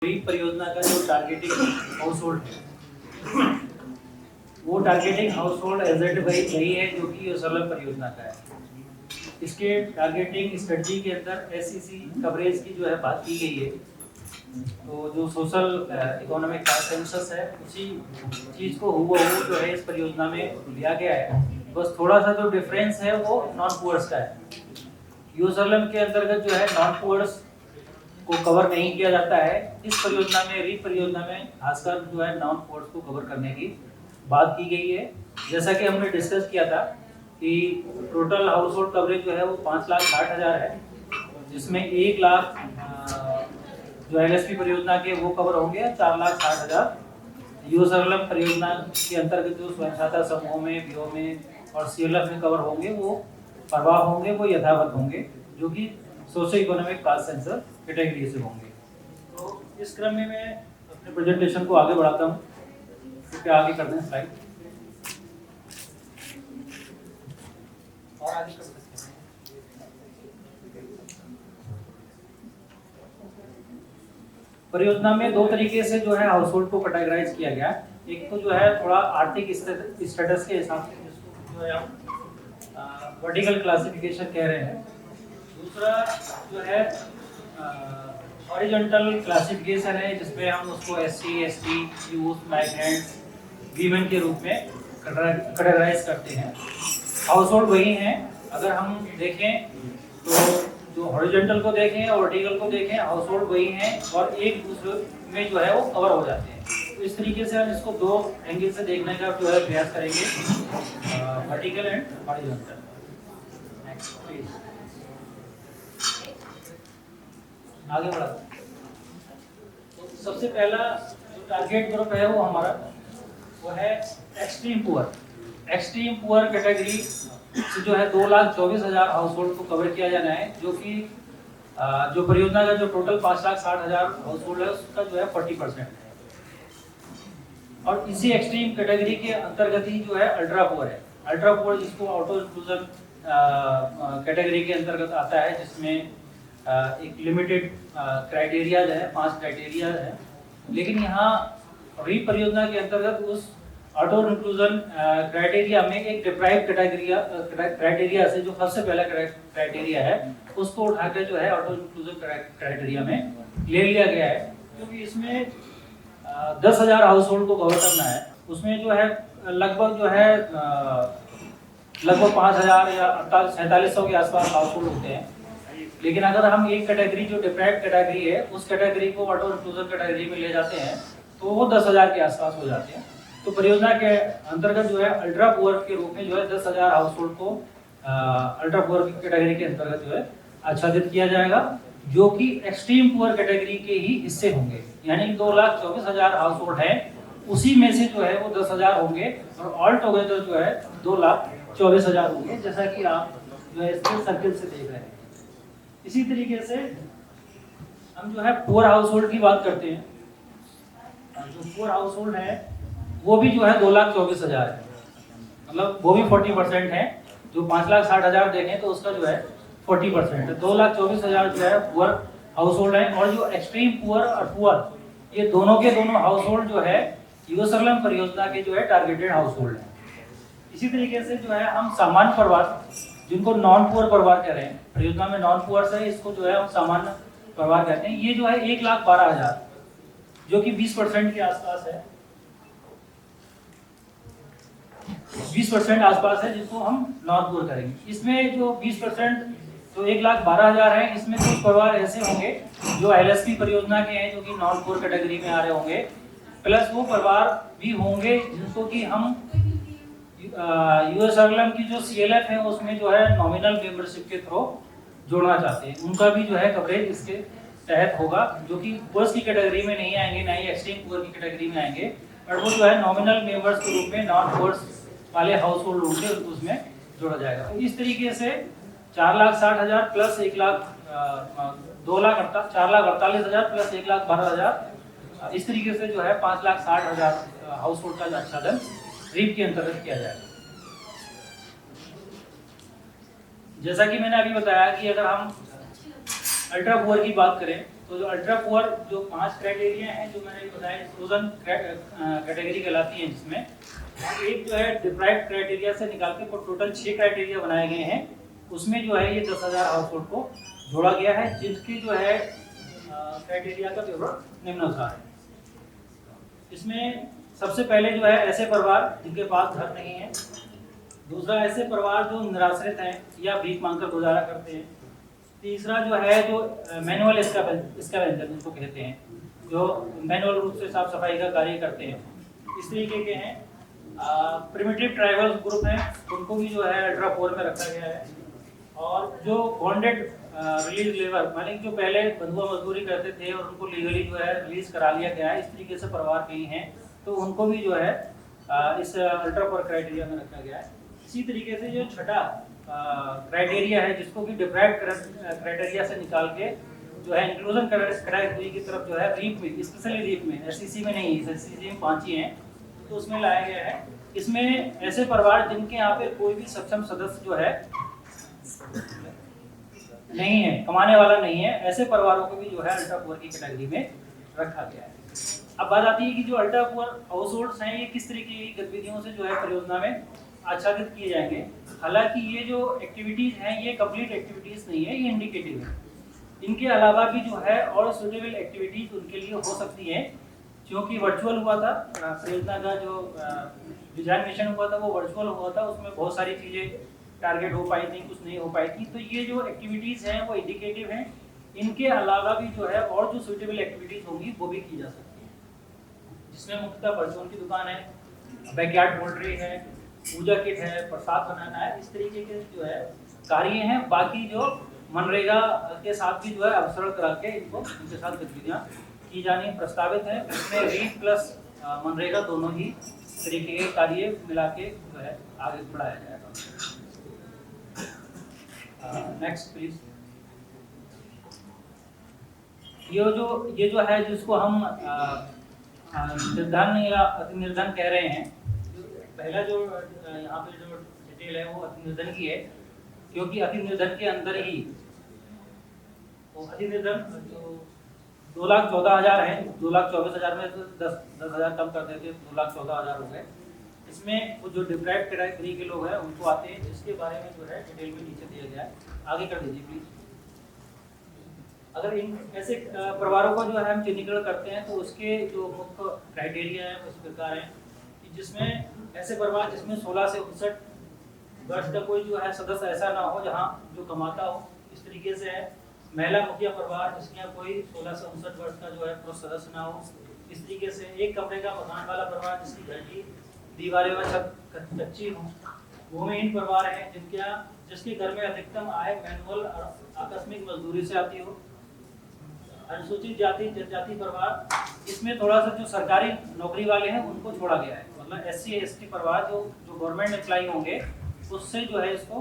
परियोजना का जो टारगेटिंग हाउस होल्ड है वो टारगेटिंग हाउस होल्ड एजेड वही है जो कि यूसरलम परियोजना का है। इसके टारगेटिंग स्ट्रेटजी के अंदर एसईसी कवरेज की जो है बात की गई है। तो जो सोशल इकोनॉमिक सेंसस है उसी चीज़ को हूबहू जो है इस परियोजना में लिया गया है। बस थोड़ा सा जो डिफरेंस है वो नॉन पुअर्स का है। यूसरलम के अंतर्गत जो है नॉन पुअर्स को कवर नहीं किया जाता है। इस परियोजना में रीप परियोजना में खासकर जो है नॉन पोर्ट्स को कवर करने की बात की गई है। जैसा कि हमने डिस्कस किया था कि टोटल हाउस होल्ड कवरेज जो है वो 5,60,000 है, जिसमें 1 लाख जो एलएसपी परियोजना के वो कवर होंगे, 4,60,000 यूसरलम परियोजना के अंतर्गत जो स्वयं सहायता समूह में, बीओ में और सीएलएफ में कवर होंगे वो प्रभाव होंगे, वो यथावत होंगे, जो कि socio economic cast sensor category से होंगे। तो इस क्रम में मैं अपने प्रेजेंटेशन को आगे बढ़ाता हूँ। कृपया आगे कर दें स्लाइड और आगे कर सकते हैं। परियोजना में 2 तरीके से जो है हाउस होल्ड को कैटेगराइज किया गया। एक तो जो है थोड़ा आर्थिक स्टेटस के हिसाब से, जिसको जो है हम वर्टिकल क्लासिफिकेशन कह रहे हैं। दूसरा जो है हॉरिजॉन्टल क्लासिफिकेशन है, जिसमें हम उसको SC, ST, youth, migrants, women के रूप में कैटेगराइज करते हैं। हाउस होल्ड वही हैं। अगर हम देखें तो जो हॉरिजॉन्टल को देखें और वर्टिकल को देखें, हाउस होल्ड वही हैं और एक दूसरे में जो है वो कवर हो जाते हैं। तो इस तरीके से हम इसको 2 एंगल से देखने का जो है प्रयास करेंगे, vertical and horizontal. Next please, आगे बढ़ा। तो सबसे पहला जो टारगेट ग्रुप है वो हमारा वो है extreme poor. Extreme poor category से जो है 2,24,000 हाउस होल्ड को कवर किया जाना है, जो कि जो परियोजना का जो टोटल 5,60,000 हाउस होल्ड है उसका जो है 40% है। और इसी एक्सट्रीम कैटेगरी के अंतर्गत ही जो है अल्ट्रा पुअर है। अल्ट्रा पुअर जिसको ऑटो इंक्लूजन कैटेगरी के अंतर्गत आता है, जिसमें एक लिमिटेड क्राइटेरिया है, 5 क्राइटेरिया है। लेकिन यहाँ री परियोजना के अंतर्गत उस ऑटो इंक्लूजन क्राइटेरिया में एक डिप्राइव क्राइटेरिया से जो सबसे पहला क्राइटेरिया है उसको उठाकर जो है ऑटो इंक्लूजन क्राइटेरिया में ले लिया गया है, क्योंकि इसमें 10,000 हाउस होल्ड को कवर करना है। उसमें जो है लगभग जो है लगभग 5,000 या 4700 के आसपास हाउस होल्ड होते हैं। लेकिन अगर हम एक कैटेगरी जो डिप्राइव्ड कैटेगरी है उस कैटेगरी को ऑटो इंक्लूजन कैटेगरी में ले जाते हैं तो वो 10,000 के आसपास हो जाते हैं। तो परियोजना के अंतर्गत जो है अल्ट्रा पुअर के रूप में जो है 10,000 हाउस होल्ड को अल्ट्रा पुअर की कैटेगरी के अंतर्गत जो है आच्छादित किया जाएगा, जो कि एक्सट्रीम पुअर कैटेगरी के ही हिस्से होंगे। यानी 2,24,000 हाउस होल्ड है, उसी में से जो है वो 10,000 होंगे और ऑल टुगेदर जो है 2,24,000 होंगे, जैसा कि आप जो है इसके सर्किल से देख रहे हैं। इसी तरीके से हम जो है पुअर हाउस होल्ड की बात करते हैं। जो पुअर हाउस होल्ड है वो भी जो है 2,24,000 है, मतलब वो भी 40% है। जो 5,60,000 देखें तो उसका जो है 40% है। 2,24,000 जो है पुअर हाउस होल्ड है। और जो एक्सट्रीम पुअर और पुअर, ये दोनों के दोनों हाउस होल्ड जो है यूसरलम परियोजना के जो है टारगेटेड हाउस होल्ड है। इसी तरीके से जो है हम सामान्य परिवार, जिनको नॉन पुअर परिवार कह रहे हैं, परियोजना में नॉन पुअर है, इसको जो है हम सामान्य परिवार कहते हैं। ये जो है 1,12,000 जो कि 20% के आसपास है, 20% आसपास है, जिसको हम नॉन पुअर करेंगे। इसमें जो 20% जो 1,12,000 है, इसमें कुछ परिवार ऐसे होंगे जो एलएसपी परियोजना के हैं, जो कि नॉन पुअर कैटेगरी में आ रहे होंगे, प्लस वो परिवार भी होंगे जिनको कि हम यूएसआरएलएम की जो सीएलएफ है उसमें जो है नॉमिनल मेंबरशिप के थ्रू जोड़ना चाहते हैं। उनका भी जो है कवरेज इसके तहत होगा, जो कि पुअर्स की कैटेगरी में नहीं आएंगे, ना ही एक्सट्रीम पुअर की कैटेगरी में आएंगे, और वो जो है नॉमिनल मेंबर्स के रूप में नॉन पुअर्स वाले हाउस होल्ड होंगे, उसमें जोड़ा जाएगा। तो इस तरीके से 4,60,000 प्लस 4,48,000 प्लस 1,12,000, इस तरीके से जो है 5,60,000 हाउस होल्ड का आच्छादन रीप के अंतर्गत किया जाएगा। जैसा कि मैंने अभी बताया कि अगर हम अल्ट्रा पुअर की बात करें तो जो अल्ट्रा पुअर जो 5 क्राइटेरिया हैं जो मैंने बताया, फ्रोजन कैटेगरी कहलाती है, जिसमें एक जो है डिप्राइव्ड क्राइटेरिया से निकाल के टोटल 6 क्राइटेरिया बनाए गए हैं। उसमें जो है ये 10,000 हाउस होल्ड को जोड़ा गया है, जिनकी जो है क्राइटेरिया का विवरण निम्नानुसार है। इसमें सबसे पहले जो है ऐसे परिवार जिनके पास घर नहीं है, दूसरा ऐसे परिवार जो निराश्रित हैं या भीख मांगकर गुजारा करते हैं, तीसरा जो है जो मैनुअल स्कैवेंजर जिनको कहते हैं, जो मैनुअल रूप से साफ सफाई का कार्य करते हैं, इस तरीके के हैं। प्रिमिटिव ट्राइबल ग्रुप हैं, उनको भी जो है अल्ट्रा पुअर में रखा गया है। और जो बॉन्डेड रिलीज लेबर, माने जो पहले बंधुआ मजदूरी करते थे और उनको लीगली जो है रिलीज करा लिया गया है, इस तरीके से परिवार कहीं हैं, तो उनको भी जो है इस अल्ट्रा पुअर क्राइटेरिया में रखा गया है। इसी तरीके से जो छठा क्राइटेरिया है, जिसको कि डिप्राइव्ड क्राइटेरिया से निकाल के जो है इंक्लूजन क्राइटेरिया की तरफ जो है रीप में, स्पेशली रीप में, एससीसी में नहीं, एससीसी में 5 ही हैं, तो उसमें लाया गया है। इसमें ऐसे परिवार जिनके यहाँ पे कोई भी सक्षम सदस्य जो है नहीं है, कमाने वाला नहीं है, ऐसे परिवारों को भी जो है अल्ट्रा पुअर की कैटेगरी में रखा गया है। अब बात आती है कि जो अल्ट्रा पुअर हाउस होल्ड्स हैं, ये किस तरीके की गतिविधियों से जो है परियोजना में आच्छादित किए जाएंगे। हालांकि ये जो एक्टिविटीज हैं ये कंप्लीट एक्टिविटीज नहीं है, ये इंडिकेटिव है। इनके अलावा भी जो है और सुटेबल एक्टिविटीज उनके लिए हो सकती हैं, क्योंकि वर्चुअल हुआ था परियोजना का जो डिजाइनेशन हुआ था वो वर्चुअल हुआ था, उसमें बहुत सारी चीज़ें टारगेट हो पाई थी, कुछ नहीं हो पाई थी। तो ये जो एक्टिविटीज़ हैं वो इंडिकेटिव हैं। इनके अलावा भी जो है और जो सुटेबल एक्टिविटीज़ होंगी वो भी की जा सकती है, जिसमें मुख्यतः परचून की दुकान है, बैकयार्ड पोल्ट्री है, पूजा किट है, प्रसाद बनाना है, इस तरीके के जो है कार्य हैं। बाकी जो मनरेगा के साथ भी जो है अवसर करा के इनको इनके साथ गतिविधियाँ की जानी प्रस्तावित है। उसमें रीड प्लस मनरेगा दोनों ही तरीके के कार्य मिला के जो है आगे बढ़ाया जाएगा। Next please. ये जो है जिसको हम निर्धन या अति निर्धन कह रहे हैं, पहला जो यहाँ पे जो डिटेल है वो अति निर्धन की है, क्योंकि अति निर्धन के अंदर ही अति निर्धन जो 2,14,000 है, 2,24,000 में 10,000 कम कर देते, 2,14,000 हो गए। इसमें वो जो डिप्राइव्ड कैटेगरी के लोग हैं उनको आते हैं, जिसके बारे में जो है डिटेल में नीचे दिया गया है। आगे कर दीजिए प्लीज। अगर इन ऐसे परिवारों को जो है हम चिन्हीकरण करते हैं तो उसके जो मुख्य क्राइटेरिया है उस प्रकार है कि जिसमें ऐसे परिवार जिसमें 16 से 59 वर्ष का कोई जो है सदस्य ऐसा ना हो जहाँ जो कमाता हो, इस तरीके से है। महिला मुखिया परिवार जिसके यहाँ कोई 16 से 59 वर्ष का जो है पुरुष सदस्य ना हो, इस तरीके से। एक कमरे का मकान वाला परिवार जिसकी घर की दीवारें व छत कच्ची हो। भूमिहीन परिवार है जिसके घर में अधिकतम आय मैनुअल और आकस्मिक मजदूरी से आती हो। अनुसूचित जाति जनजाति परिवार, इसमें थोड़ा सा जो सरकारी नौकरी वाले हैं उनको छोड़ा गया है, मतलब SC ST परिवार जो गवर्नमेंट एम्प्लॉई होंगे उससे जो है इसको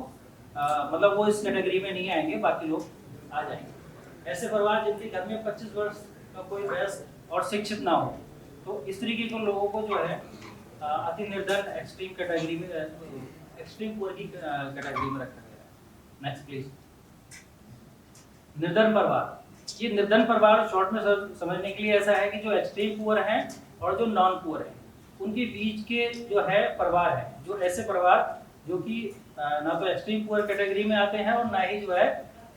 मतलब वो इस कैटेगरी में नहीं आएंगे, बाकी लोग आ जाएंगे। ऐसे परिवार जिनके घर में 25 वर्ष का कोई वयस्क और शिक्षित ना हो, तो इस तरीके के लोगों को जो है अति निर्धन एक्सट्रीम कैटेगरी में, एक्सट्रीम पुअर की कैटेगरी में रखा गया है। Next please. निर्धन परिवार, ये निर्धन परिवार शॉर्ट में समझने के लिए ऐसा है कि जो एक्सट्रीम पुअर हैं और जो नॉन पुअर हैं उनके बीच के जो है परिवार है, जो ऐसे परिवार जो कि ना तो एक्सट्रीम पुअर कैटेगरी में आते हैं और ना ही जो है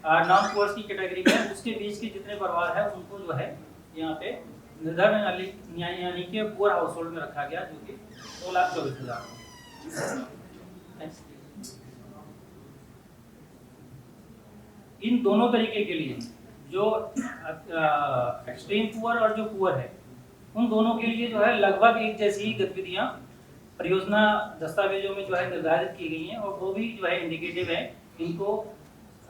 नॉन पुअर्स की कैटेगरी में, उसके बीच के जितने परिवार हैं उनको जो है यहाँ पे निर्धन यानी कि पुअर हाउस होल्ड में रखा गया, जो कि 2,24,000। इन दोनों तरीके के लिए जो एक्सट्रीम पुअर और जो पुअर है उन दोनों के लिए जो है लगभग एक जैसी ही गतिविधियां परियोजना दस्तावेजों में जो है निर्धारित की गई हैं, और वो भी जो है इंडिकेटिव है। इनको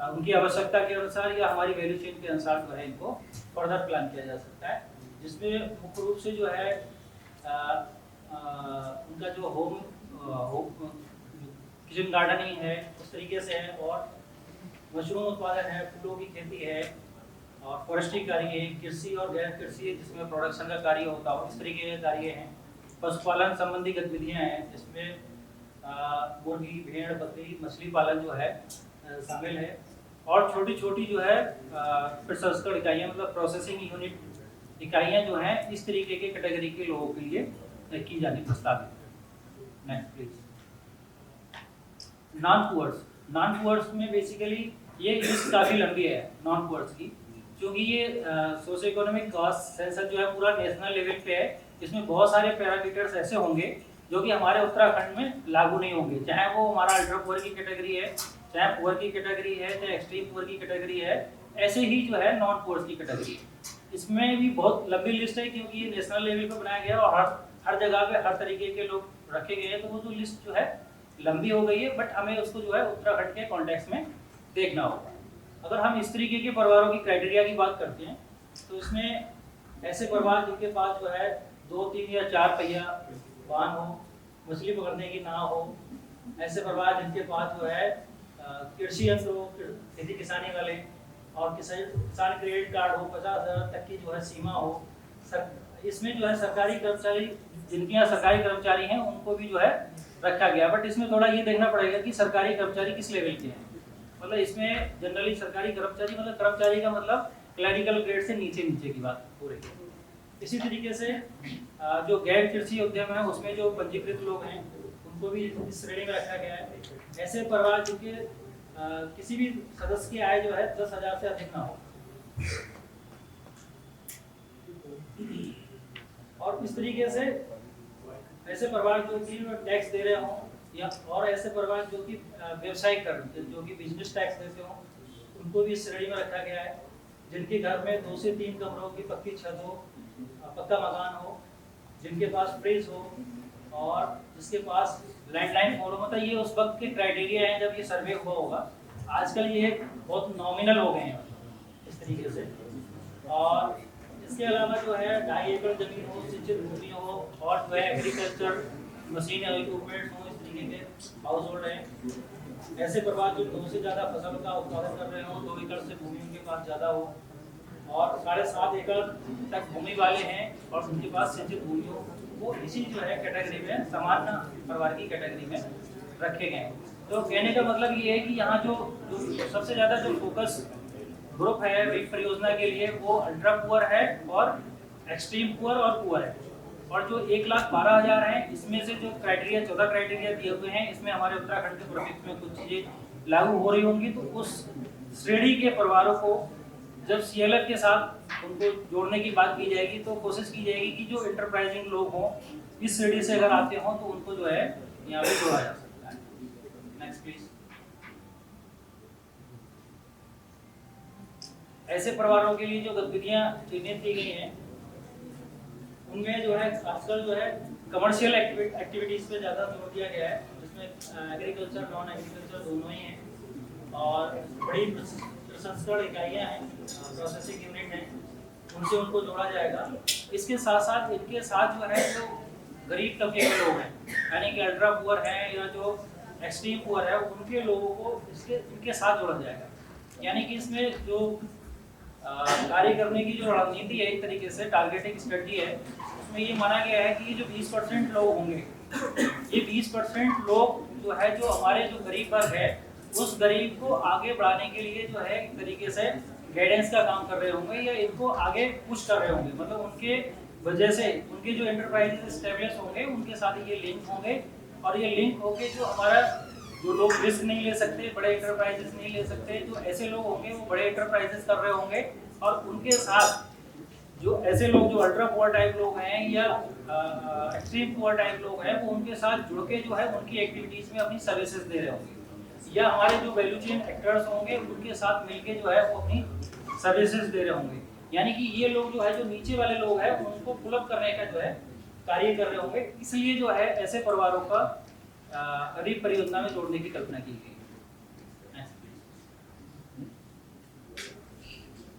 उनकी आवश्यकता के अनुसार या हमारी वैल्यू चेन के अनुसार जो है इनको फर्दर प्लान किया जा सकता है, जिसमें मुख्य रूप से जो है उनका जो होम किचन गार्डनिंग है उस तरीके से है, और मशरूम उत्पादन है, फूलों की खेती है, और फॉरेस्ट्री कार्य है, कृषि और गैर कृषि जिसमें प्रोडक्शन का कार्य होता हो, इस तरीके के कार्य हैं। पशुपालन संबंधी गतिविधियां हैं, जिसमें मुर्गी, भेड़, बकरी, मछली पालन जो है शामिल है, और छोटी छोटी जो है प्रसंस्करण इकाइयाँ मतलब प्रोसेसिंग यूनिट इकाइयाँ जो हैं इस तरीके के कैटेगरी के लोगों के लिए की जानी प्रस्तावित। Next please. नॉन पुअर्स में बेसिकली ये लिस्ट काफ़ी लंबी है नॉन पुअर्स की, क्योंकि ये सोशो इकोनॉमिक कास्ट सेंसस जो है पूरा नेशनल लेवल पे है। इसमें बहुत सारे पैरामीटर्स ऐसे होंगे जो कि हमारे उत्तराखंड में लागू नहीं होंगे, चाहे वो हमारा अल्ट्रा पुअर की कैटेगरी है, चाहे पुअर की कैटेगरी है, चाहे एक्सट्रीम पुअर की कैटेगरी है, ऐसे ही जो है नॉन पुअर्स की कैटेगरी है। इसमें भी बहुत लंबी लिस्ट है, क्योंकि ये नेशनल लेवल पे बनाया गया और हर जगह पे हर तरीके के लोग रखे गए हैं, तो वो जो लिस्ट जो है लंबी हो गई है, बट हमें उसको जो है उत्तराखंड के कॉन्टेक्स्ट में देखना होगा। अगर हम इस तरीके के परिवारों की क्राइटेरिया की बात करते हैं तो इसमें ऐसे परिवार जिनके पास जो है 2, 3 या 4 पहिया वाहन हो, मछली पकड़ने की नाव हो, ऐसे परिवार जिनके पास जो है कृषि यंत्र हो, खेती किसानी वाले, और किसान क्रेडिट कार्ड हो, 50,000 तक की जो है सीमा हो। इसमें जो है सरकारी कर्मचारी, जिनके यहाँ सरकारी कर्मचारी हैं उनको भी जो है रखा गया। बट इसमें थोड़ा ये देखना पड़ेगा कि सरकारी कर्मचारी किस लेवल के हैं। मतलब इसमें जनरली सरकारी कर्मचारी मतलब कर्मचारी का मतलब क्लरिकल ग्रेड से नीचे नीचे की बात हो रही है। इसी तरीके से जो गैर कृषि उद्यम है उसमें जो पंजीकृत लोग हैं उनको भी इस श्रेणी में रखा गया है। ऐसे परिवार जिनके किसी भी सदस्य की आय जो है 10,000 से अधिक ना हो, और इस तरीके से ऐसे परिवार जो कि टैक्स दे रहे हों, या और ऐसे परिवार जो कि व्यवसाय कर जो कि बिजनेस टैक्स देते हों, उनको भी इस श्रेणी में रखा गया है। जिनके घर में 2 से 3 कमरों की पक्की छत हो, पक्का मकान हो, जिनके पास फ्रिज हो, और जिसके पास लैंडलाइन फोन हो। मतलब ये उस वक्त के क्राइटेरिया हैं जब ये सर्वे हुआ होगा। आजकल ये बहुत नॉमिनल हो गए हैं इस तरीके से। और इसके अलावा जो है 2.5 एकड़ जमीन हो, सिंचित भूमि हो, और जो है एग्रीकल्चर मशीन या इक्विपमेंट हो, इस तरीके के हाउस होल्ड हैं। ऐसे परिवार जो 2 से ज़्यादा फसल का उत्पादन कर रहे हो, 2 एकड़ से भूमि उनके पास ज़्यादा हो, और 7.5 एकड़ तक भूमि वाले हैं और उनके पास सिंचित भूमि हो, वो इसी जो है कैटेगरी में सामान्य परिवार की कैटेगरी में रखे गए हैं। तो कहने का मतलब ये है कि यहाँ जो सबसे ज़्यादा जो फोकस ग्रुप है विक परियोजना के लिए वो अल्ट्रा पुअर है और एक्सट्रीम पुअर और पुअर है। और जो 1,12,000 है, इसमें से जो क्राइटेरिया 14 क्राइटेरिया दिए हुए हैं, इसमें हमारे उत्तराखंड के प्रोजेक्ट में कुछ चीज़ें लागू हो रही होंगी। तो उस श्रेणी के परिवारों को जब CLF के साथ उनको जोड़ने की बात की जाएगी तो कोशिश की जाएगी कि जो इंटरप्राइजिंग लोग हों, इस श्रेणी से अगर आते हों तो उनको जो है यहाँ पे जोड़ा जा सकता है। Next please. ऐसे परिवारों के लिए जो गतिविधियां चिन्हित की गई हैं उनमें जो है खासकर जो है कमर्शियल एक्टिविटीज पे ज़्यादा जोर दिया गया है, जिसमें एग्रीकल्चर नॉन एग्रीकल्चर दोनों ही हैं, और बड़ी प्रसंस्करण इकाइयाँ हैं, प्रोसेसिंग यूनिट हैं, उनसे उनको जोड़ा जाएगा। इसके साथ साथ इनके साथ जो है जो गरीब तबके के लोग हैं, यानी कि अल्ट्रा पुअर हैं या जो एक्सट्रीम पुअर है, उनके लोगों को इनके साथ जोड़ा जाएगा। यानी कि इसमें जो कार्य करने की जो रणनीति है, एक तरीके से टारगेटिंग स्ट्रेटजी है, उसमें ये माना गया है कि जो 20% लोग होंगे, ये 20% लोग जो है जो हमारे जो गरीब वर्ग है उस गरीब को आगे बढ़ाने के लिए जो है एक तरीके से गाइडेंस का काम कर रहे होंगे या इनको आगे पुश कर रहे होंगे। मतलब उनके वजह से उनके जो एंटरप्राइजेस एस्टेब्लिश होंगे उनके साथ ये लिंक होंगे, और ये लिंक होंगे जो हमारा जो लोग रिस्क नहीं ले सकते, बड़े एंटरप्राइजेस नहीं ले सकते, जो ऐसे लोग होंगे वो बड़े एंटरप्राइजेस कर रहे होंगे, और उनके साथ जो ऐसे लोग जो अल्ट्रा पुअर टाइप लोग हैं या एक्सट्रीम पुअर टाइप लोग हैं वो उनके साथ जुड़ के जो है उनकी एक्टिविटीज में अपनी सर्विसेज दे रहे होंगे, या हमारे जो वैल्यू चेन एक्टर्स होंगे उनके साथ मिलके जो है वो अपनी सर्विसेज दे रहे होंगे। यानी कि ये लोग जो है जो नीचे वाले लोग हैं उनको पुल अप करने का जो है कार्य कर रहे होंगे। इसलिए जो है ऐसे परिवारों का गरीब परियोजना में जोड़ने की कल्पना की गई।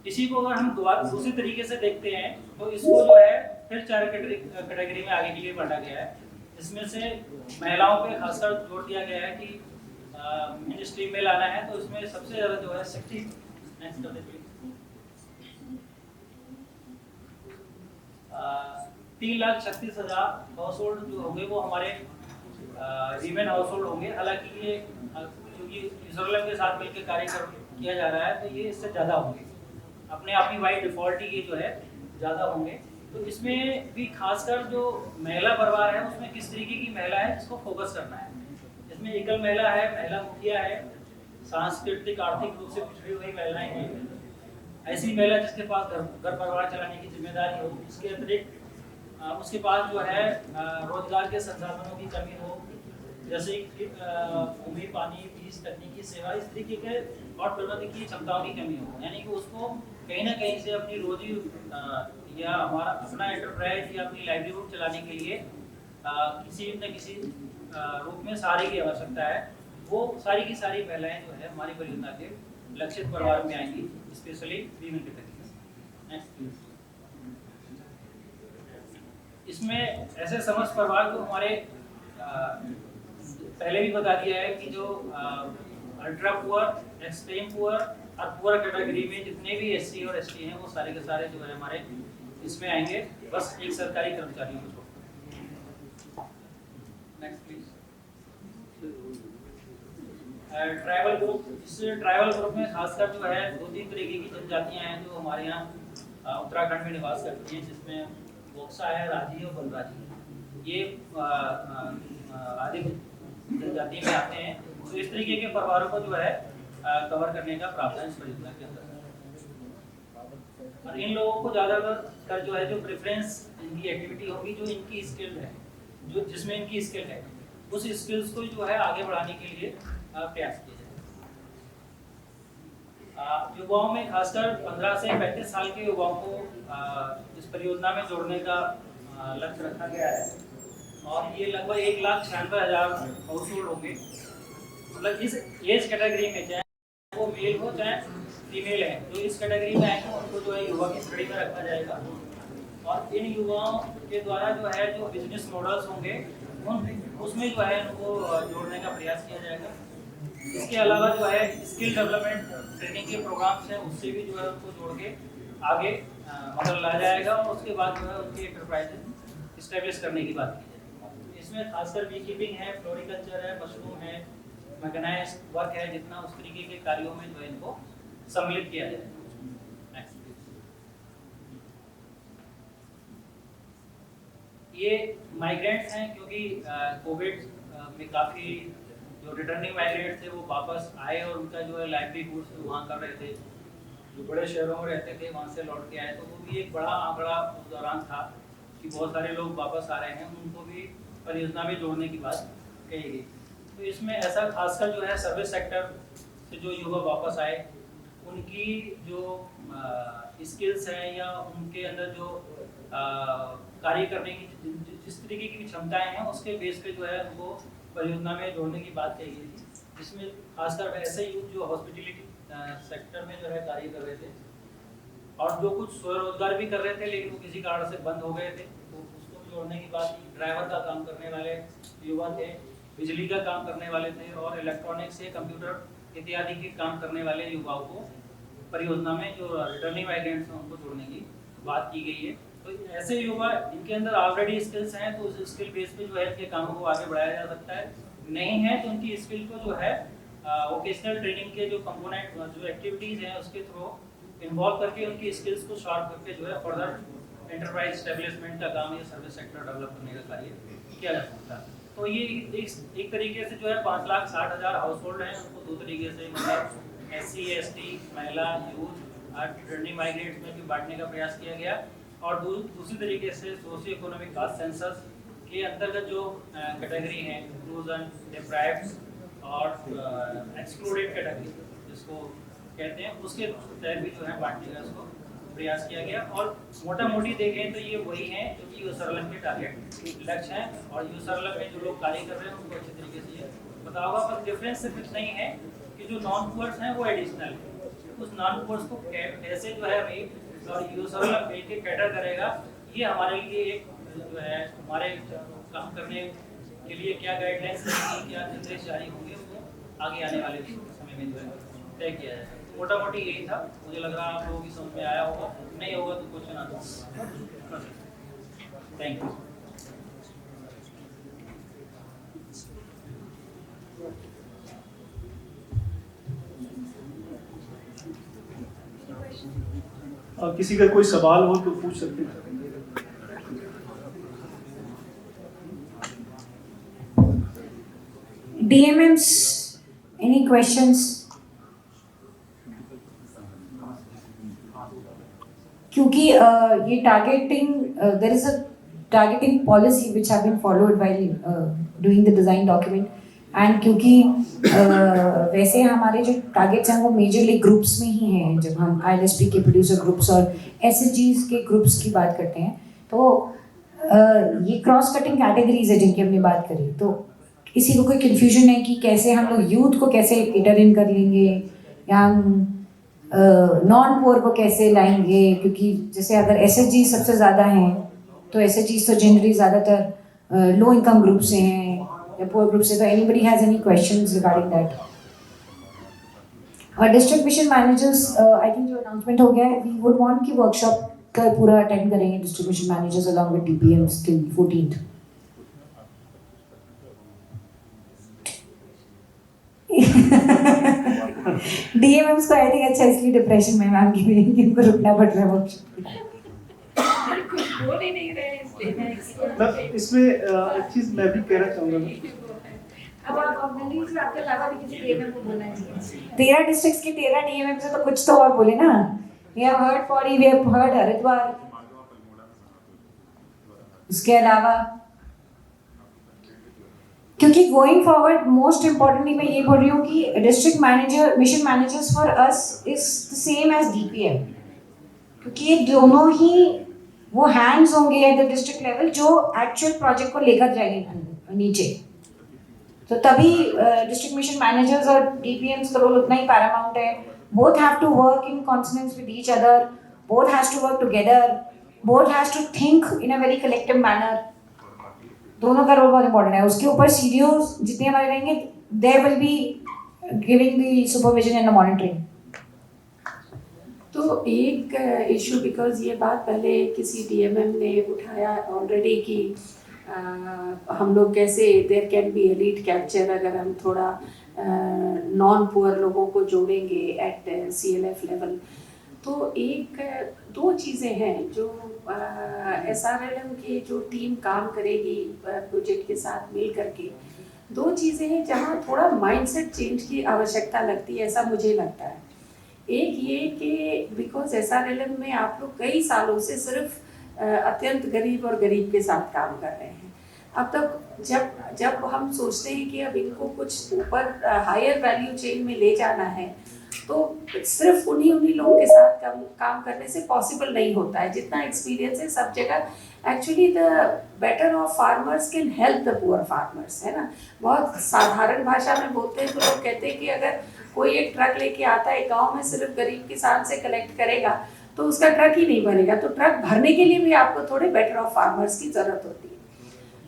इसी को अगर हम दूसरी तरीके से देखते हैं तो इसको जो है फिर 4 कैटेगरी में आगे के लिए बांटा गया है। इसमें से महिलाओं पे खासकर जोर दिया गया है कि मेन स्ट्रीम में लाना है, तो इसमें सबसे ज्यादा जो है 3,36,000 हाउस होल्ड जो होंगे वो हमारे वीमेन हाउस होल्ड होंगे। हालांकि ये क्योंकि के साथ मिलकर कार्य किया जा रहा है तो ये इससे ज़्यादा होंगे, अपने आप ही बाई डिफ़ॉल्ट ही ये जो है ज़्यादा होंगे। तो इसमें भी खासकर जो महिला परिवार है उसमें किस तरीके की महिला है जिसको फोकस करना है। इसमें एकल महिला है, महिला मुखिया है, सांस्कृतिक आर्थिक रूप से पिछड़ी हुई महिलाएं हैं, ऐसी महिला जिसके पास घर परिवार चलाने की जिम्मेदारी हो, इसके अतिरिक्त उसके पास जो है रोजगार के संसाधनों की कमी हो, जैसे कि भूमि, पानी, फीस, तकनीकी सेवा, इस तरीके के और प्रबंधकीय क्षमताओं की कमी हो, यानी कि उसको कहीं ना कहीं से अपनी रोजी या हमारा अपना एंटरप्राइज या अपनी लाइवलीहुड चलाने के लिए किसी न किसी रूप में सहारे की आवश्यकता है। वो सारी की सारी महिलाएं जो है हमारी परियोजना के लक्षित परिवार में आएंगी, specially women category. Next please. इसमें ऐसे समस्त परिवार को हमारे पहले भी बता दिया है कि जो अल्ट्रा पुअर, एक्सट्रीम पुअर और पुअर कैटेगरी में जितने भी एससी और एसटी हैं वो सारे के सारे जो है हमारे इसमें आएंगे, बस एक सरकारी कर्मचारियों को छोड़। Next please. ट्राइबल ग्रुप, इस ट्राइबल ग्रुप में खासकर जो है 2-3 तरीके की जनजातियां हैं जो हमारे यहाँ उत्तराखंड में निवास करती हैं, जिसमें बोक्सा है, राजी और बलराजी, ये आदि जनजाति में आते हैं। तो इस तरीके के परिवारों को जो है कवर करने का प्रावधान इस परियोजना के अंदर है। और इन लोगों को ज़्यादातर जो है जो प्रेफरेंस इनकी एक्टिविटी होगी जो इनकी स्किल है, जो जिसमें इनकी स्किल है, उस स्किल्स को जो है आगे बढ़ाने के लिए प्रयास किया जाए। युवाओं में खासकर 15 से 35 साल के युवाओं को इस परियोजना में जोड़ने का लक्ष्य रखा गया है और ये लगभग 1,96,000 हाउस होल्ड होंगे। मतलब इस एज कैटेगरी में चाहे वो मेल हो चाहे फीमेल है, जो इस कैटेगरी में आएंगे उनको जो है युवा की श्रेणी में रखा जाएगा और इन युवाओं के द्वारा जो है जो बिजनेस मॉडल्स होंगे उसमें जो है उनको जोड़ने का प्रयास किया जाएगा। इसके अलावा जो है स्किल डेवलपमेंट ट्रेनिंग के प्रोग्राम्स हैं, उससे भी जो है उनको जोड़ के आगे मॉडल लाया जाएगा और उसके बाद जो है उनकी एंटरप्राइज इस्टेब्लिश करने की बात की जाएगी। इसमें खासकर बी कीपिंग है, फ्लोरिकल्चर है, मशरूम है, मैकेनाइज्ड वर्क है, जितना उस तरीके के कार्यों में जो है इनको सम्मिलित किया जाएगा। ये माइग्रेंट्स हैं क्योंकि कोविड में काफ़ी जो रिटर्निंग माइग्रेंट थे वो वापस आए और उनका जो है लाइवलीहुड वहाँ कर रहे थे, जो बड़े शहरों में रहते थे वहाँ से लौट के आए, तो वो भी एक बड़ा आंकड़ा उस दौरान था कि बहुत सारे लोग वापस आ रहे हैं, उनको भी परियोजना में जोड़ने की बात कही गई। तो इसमें ऐसा खासकर जो है सर्विस सेक्टर से जो युवा वापस आए उनकी जो स्किल्स हैं या उनके अंदर जो कार्य करने की जिस तरीके की क्षमताएं हैं उसके बेस पे जो है उनको परियोजना में जोड़ने की बात कही गई थी, जिसमें खासकर ऐसे यूथ जो हॉस्पिटलिटी सेक्टर में जो है कार्य कर रहे थे और जो कुछ स्वरोजगार भी कर रहे थे लेकिन वो किसी कारण से बंद हो गए थे, तो उसको भी जोड़ने की बात की। ड्राइवर का काम करने वाले युवा थे, बिजली का काम करने वाले थे और इलेक्ट्रॉनिक्स से कंप्यूटर इत्यादि के काम करने वाले युवाओं को परियोजना में जो रिटर्निंग माइग्रेंट्स हैं उनको जोड़ने की बात की गई है। तो ऐसे युवा जिनके अंदर ऑलरेडी स्किल्स हैं तो उस स्किल बेस पे जो है इनके कामों को आगे बढ़ाया जा सकता है, नहीं है तो उनकी स्किल को जो है वोकेशनल ट्रेनिंग के जो कंपोनेंट जो एक्टिविटीज़ हैं उसके थ्रू इन्वॉल्व करके उनकी स्किल्स को शार्प करके जो है फर्दर एंटरप्राइज एस्टेब्लिशमेंट का काम या सर्विस सेक्टर डेवलप करने का कार्य किया जा सकता है। तो ये एक तरीके से जो है 5,60,000 हाउस होल्ड हैं, उनको दो तरीके से मतलब SC ST महिला यूथ और रिटर्निंग माइग्रेंट्स में भी बांटने का प्रयास किया गया और दूसरी तरीके से सोशियो इकोनॉमिक कास्ट सेंसस के अंतर्गत जो कैटेगरी हैं इंक्लूजन, डिप्राइव्ड और एक्सक्लूडेड कैटेगरी जिसको कहते हैं उसके तहत भी जो है बांटने का इसको प्रयास किया गया। और मोटा मोटी देखें तो ये वही हैं जो कि यूसरलम के टारगेट लक्ष्य हैं और यूसरलम में जो लोग कार्य कर रहे हैं उनको अच्छे तरीके से ये पता होगा। पर डिफरेंस सिर्फ इतना ही है कि जो नॉन पुअर्स हैं वो एडिशनल है, उस नॉन पुअर्स को कैसे जो है रेट और यूसरलम मिल के कैटर करेगा, ये हमारे लिए एक जो है हमारे काम करने के लिए क्या गाइडलाइंस रहेंगी, क्या निर्देश जारी होंगे, वो आगे आने वाले समय में जो है तय किया जाएगा। मोटा मोटी यही था, मुझे लग रहा है आप लोगों की समझ में आया होगा, नहीं होगा तो क्वेश्चन आता। Thank you. किसी का कोई सवाल हो तो पूछ सकते हैं। DMMs, any questions? क्योंकि ये targeting, there is a targeting policy which have been followed while doing the design document, and क्योंकि वैसे हमारे जो टारगेट्स हैं वो मेजरली ग्रुप्स में ही हैं। जब हम ILSP के प्रोड्यूसर ग्रुप्स और SSGs के ग्रुप्स की बात करते हैं तो ये क्रॉस कटिंग कैटेगरीज है जिनकी हमने बात करी। तो किसी को कोई कन्फ्यूजन है कि कैसे हम लोग यूथ को कैसे केटर इन कर लेंगे, या हम नॉन पुअर को कैसे लाएंगे? क्योंकि जैसे अगर SSG सबसे ज़्यादा हैं तो SSG तो जनरली ज़्यादातर लो इनकम ग्रुप से हैं या पुअर ग्रुप से। तो anybody has any questions regarding that? और district mission managers, I think जो अनाउंसमेंट हो गया है, वी वुड वांट कि वर्कशॉप का पूरा अटेंड करेंगे district mission managers along with DPMs till 14th। DMMs को आई थिंक अच्छा इसलिए डिप्रेशन में मैम की भी उनको रुकना पड़ रहा है वर्कशॉप। कुछ बोल ही नहीं रहे इसलिए मैं मतलब इसमें एक चीज मैं भी कहना चाहूँगा। अब आप दिल्ली से आपके अलावा भी किसी DMM को बोलना चाहिए। 13 डिस्ट्रिक्ट्स के 13 DMM से तो कुछ तो और बोले ना। We have heard Pauri, we have heard Haridwar, उसके अलावा क्योंकि गोइंग फॉरवर्ड मोस्ट इम्पोर्टेंटली मैं ये बोल रही हूँ कि district manager, mission managers for us is the same as DPM, क्योंकि ये दोनों ही वो हैंड्स होंगे एट द डिस्ट्रिक्ट लेवल जो एक्चुअल प्रोजेक्ट को लेकर जाएंगे नीचे। तो तभी डिस्ट्रिक्ट मिशन मैनेजर्स और DPMs का रोल उतना ही पैरामाउंट है। Both have to work in consonance with each other, both has to work together, both has to think in a very collective manner. दोनों का रोल बहुत इंपॉर्टेंट है। उसके ऊपर CDOs जितने हमारे रहेंगे, they will be giving the supervision and the monitoring. तो एक इशू, बिकॉज ये बात पहले किसी DMM ने उठाया ऑलरेडी कि हम लोग कैसे there can be elite capture अगर हम थोड़ा नॉन पुअर लोगों को जोड़ेंगे एट CLF लेवल। तो एक दो चीज़ें हैं जो SRLM की जो टीम काम करेगी प्रोजेक्ट के साथ मिल करके, दो चीज़ें हैं जहाँ थोड़ा माइंडसेट चेंज की आवश्यकता लगती है, ऐसा मुझे लगता है। एक ये कि बिकॉज SRLM में आप लोग कई सालों से सिर्फ अत्यंत गरीब और गरीब के साथ काम कर रहे हैं। अब तक जब हम सोचते हैं कि अब इनको कुछ ऊपर हायर वैल्यू चेन में ले जाना है, तो सिर्फ उन्हीं लोगों के साथ काम करने से पॉसिबल नहीं होता है। जितना एक्सपीरियंस है सब जगह actually the better of farmers can help the poor farmers, है ना। बहुत साधारण भाषा में बोलते हैं तो लोग कहते हैं कि अगर कोई एक ट्रक लेके आता है गांव में, सिर्फ गरीब किसान से कलेक्ट करेगा तो उसका ट्रक ही नहीं बनेगा। तो ट्रक भरने के लिए भी आपको थोड़े बेटर ऑफ फार्मर्स की जरूरत होती है।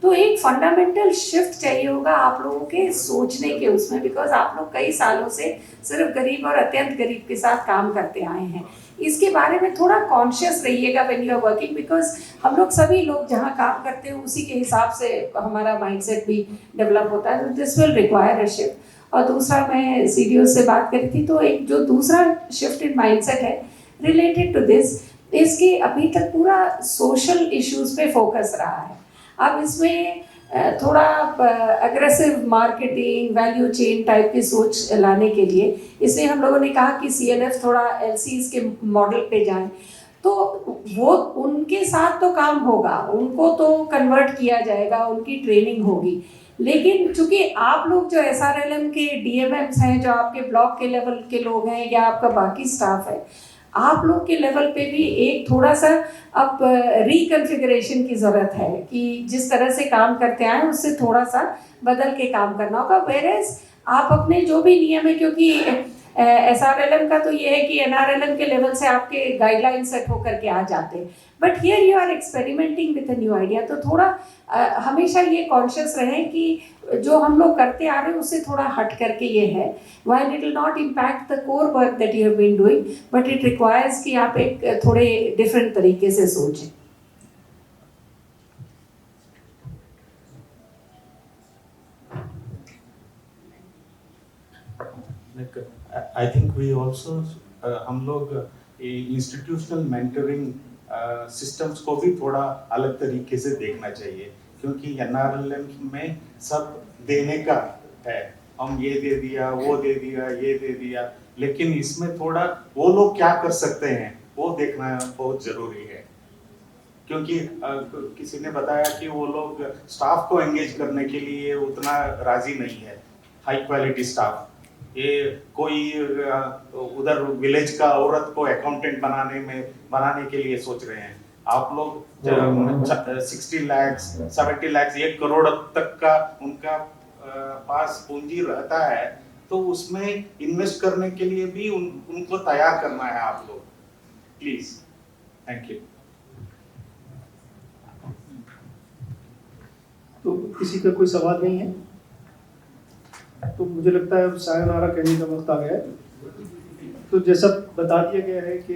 तो एक फंडामेंटल शिफ्ट चाहिए होगा आप लोगों के सोचने के उसमें, बिकॉज आप लोग कई सालों से सिर्फ गरीब और अत्यंत गरीब के साथ काम करते आए हैं। इसके बारे में थोड़ा कॉन्शियस रहिएगा when you are working, because हम लोग सभी लोग जहाँ काम करते हैं उसी के हिसाब से हमारा माइंडसेट भी डेवलप होता है। तो this will require a shift. और दूसरा, मैं CDO से बात करी थी, तो एक जो दूसरा शिफ्ट इन माइंडसेट है रिलेटेड टू दिस, इसकी अभी तक पूरा सोशल इश्यूज पे फोकस रहा है। अब इसमें थोड़ा aggressive marketing, value chain type की सोच लाने के लिए इसलिए हम लोगों ने कहा कि CLF थोड़ा LCs के मॉडल पे जाएं। तो वो उनके साथ तो काम होगा, उनको तो कन्वर्ट किया जाएगा, उनकी ट्रेनिंग होगी। लेकिन चूंकि आप लोग जो SRLM के DMMs हैं, जो आपके ब्लॉक के लेवल के लोग हैं या आपका बाकी स्टाफ है, आप लोग के लेवल पे भी एक थोड़ा सा अब रिकन्फिगरेशन की ज़रूरत है कि जिस तरह से काम करते आए उससे थोड़ा सा बदल के काम करना होगा। वेरेज आप अपने जो भी नियम है, क्योंकि SRLM का तो ये है कि NRLM के लेवल से आपके गाइडलाइन सेट होकर के आ जाते हैं, but here you are experimenting with a new idea. तो थोड़ा हमेशा ये कॉन्शियस रहें कि जो हम लोग करते आ रहे हैं उससे थोड़ा हट करके ये है, while it will not impact the core work that you have been doing, but it requires कि आप एक थोड़े डिफरेंट तरीके से सोचें। I think we also हम लोग इंस्टीट्यूशनल मेंटरिंग सिस्टम्स को भी थोड़ा अलग तरीके से देखना चाहिए, क्योंकि NRLM में सब देने का है, हम ये दे दिया, वो दे दिया, ये दे दिया, लेकिन इसमें थोड़ा वो लोग क्या कर सकते हैं वो देखना बहुत जरूरी है। क्योंकि किसी ने बताया कि वो लोग स्टाफ को एंगेज करने के लिए उतना राजी नहीं है, हाई क्वालिटी स्टाफ। ये कोई उधर विलेज का औरत को अकाउंटेंट बनाने के लिए सोच रहे हैं। आप लोग 60 लाख 70 लाख 1 करोड़ तक का उनका पास पूंजी रहता है, तो उसमें इन्वेस्ट करने के लिए भी उनको तैयार करना है आप लोग, प्लीज। Thank you. तो किसी का कोई सवाल नहीं है तो मुझे लगता है सायोनारा कहने का वक्त आ गया है। तो जैसा बता दिया गया है कि